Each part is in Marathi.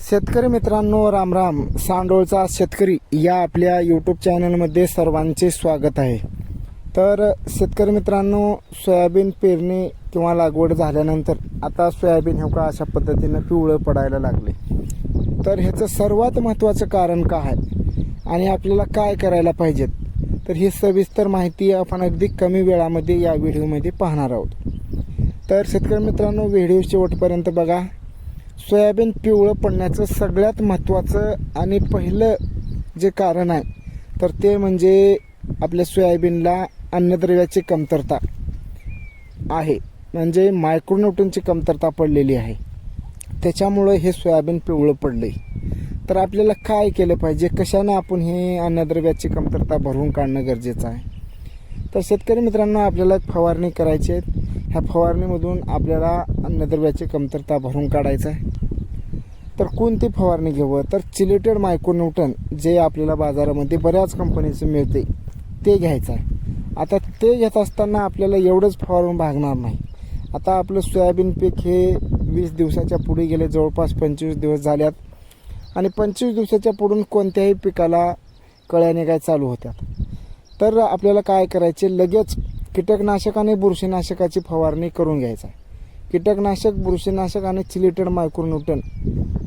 शेतकरी मित्रांनो, राम राम. सांडोळचा शेतकरी या आपल्या यूट्यूब चॅनलमध्ये सर्वांचे स्वागत आहे. तर शेतकरी मित्रांनो, सोयाबीन पेरणी किंवा लागवड झाल्यानंतर आता सोयाबीन हे का अशा पद्धतीनं पिवळं पडायला लागले. तर ह्याचं सर्वात महत्त्वाचं कारण काय आहे आणि आपल्याला काय करायला पाहिजेत, तर ही सविस्तर माहिती आपण अगदी कमी वेळामध्ये या व्हिडिओमध्ये पाहणार आहोत. तर शेतकरी मित्रांनो, व्हिडिओ शेवटपर्यंत बघा. सोयाबीन पिवळं पडण्याचं सगळ्यात महत्त्वाचं आणि पहिलं जे कारण आहे, तर ते म्हणजे आपल्या सोयाबीनला अन्नद्रव्याची कमतरता आहे, म्हणजे मायक्रोन्यूट्रनची कमतरता पडलेली आहे. त्याच्यामुळं हे सोयाबीन पिवळं पडले. तर आपल्याला काय केलं पाहिजे, कशानं आपण हे अन्नद्रव्याची कमतरता भरून काढणं गरजेचं आहे. तर शेतकरी मित्रांनो, आपल्याला एक फवारणी करायची आहे. ह्या फवारणीमधून आपल्याला अन्नद्रव्याची कमतरता भरून काढायचं आहे. तर कोणती फवारणी घ्यावं, तर चिलेटेड मायक्रोन्यूट्रन जे आपल्याला बाजारामध्ये बऱ्याच कंपनीचं मिळते ते घ्यायचं आहे. आता ते घेत असताना आपल्याला एवढंच फवारून भागणार नाही. आता आपलं सोयाबीन पीक हे 20 दिवसाच्या पुढे गेले, जवळपास 25 दिवस झाल्यात आणि 25 दिवसाच्या पुढून कोणत्याही पिकाला कळ्या निघायला चालू होत्यात. तर आपल्याला काय करायचे, लगेच कीटकनाशक आणि बुरशीनाशकाची फवारणी करून घ्यायचा. कीटकनाशक, बुरशीनाशक आणि चिलेटेड मायक्रोन्यूट्रन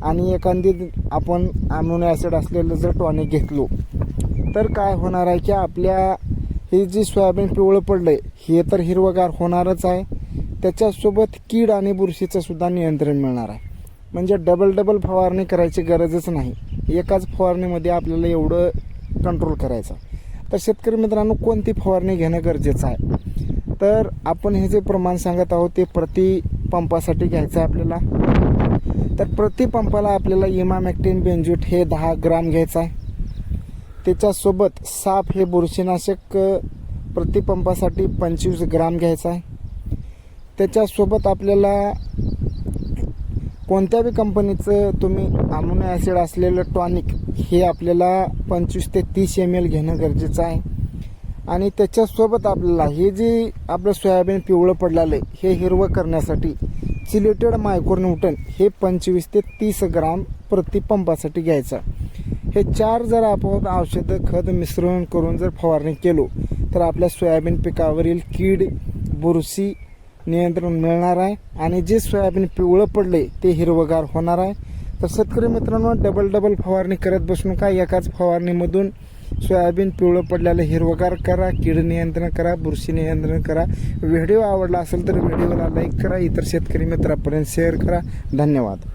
आणि एखादी आपण अमोनिया ॲसिड असलेलं जर टॉनिक घेतलो तर काय होणार आहे की आपल्या हे जी सोयाबीन पिवळं पडलं आहे हे तर हिरवगार होणारच आहे. त्याच्यासोबत कीड आणि बुरशीचं सुद्धा नियंत्रण मिळणार आहे. म्हणजे डबल फवारणी करायची गरजच नाही. एकाच फवारणीमध्ये आपल्याला एवढं कंट्रोल करायचं. तर शेतकरी मित्रांनो, कोणती फवारणी घेणं गरजेचं आहे, तर आपण हे जे प्रमाण सांगत आहोत ते प्रति पंपासाठी घ्यायचं आहे आपल्याला. तर प्रति पंपाला आपल्याला इमामॅक्टिन बेंजोएट हे 10 ग्राम घ्यायचं आहे. त्याच्यासोबत साप हे बुरशीनाशक प्रति पंपासाठी 25 ग्राम घ्यायचं आहे. त्याच्यासोबत आपल्याला कोणत्याही कंपनीचं तुम्ही अमोनिया ॲसिड असलेलं टॉनिक हे आपल्याला 25 ते 30 ml घेणं गरजेचं आहे. आणि त्याच्यासोबत आपल्याला हे जे आपलं सोयाबीन पिवळं पडलेलं आहे हे हिरवं करण्यासाठी चिलेटेड मायक्रोन्यूट्रन हे 25 ते 30 ग्राम प्रति पंपासाठी घ्यायचं. हे 4 जर आपण औषधं खत मिश्रण करून जर फवारणी केलो तर आपल्या सोयाबीन पिकावरील कीड, बुरशी नियंत्रण मिळणार आहे आणि जे सोयाबीन पिवळं पडले ते हिरवगार होणार आहे. तर शेतकरी मित्रांनो, डबल फवारणी करत बसू नका. एकाच फवारणीमधून सोयाबीन पिवळं पडलेलं हिरवगार करा, कीड नियंत्रण करा, बुरशी नियंत्रण करा. व्हिडिओ आवडला असेल तर व्हिडिओला लाईक करा, इतर शेतकरी मित्रांपर्यंत शेअर करा. धन्यवाद.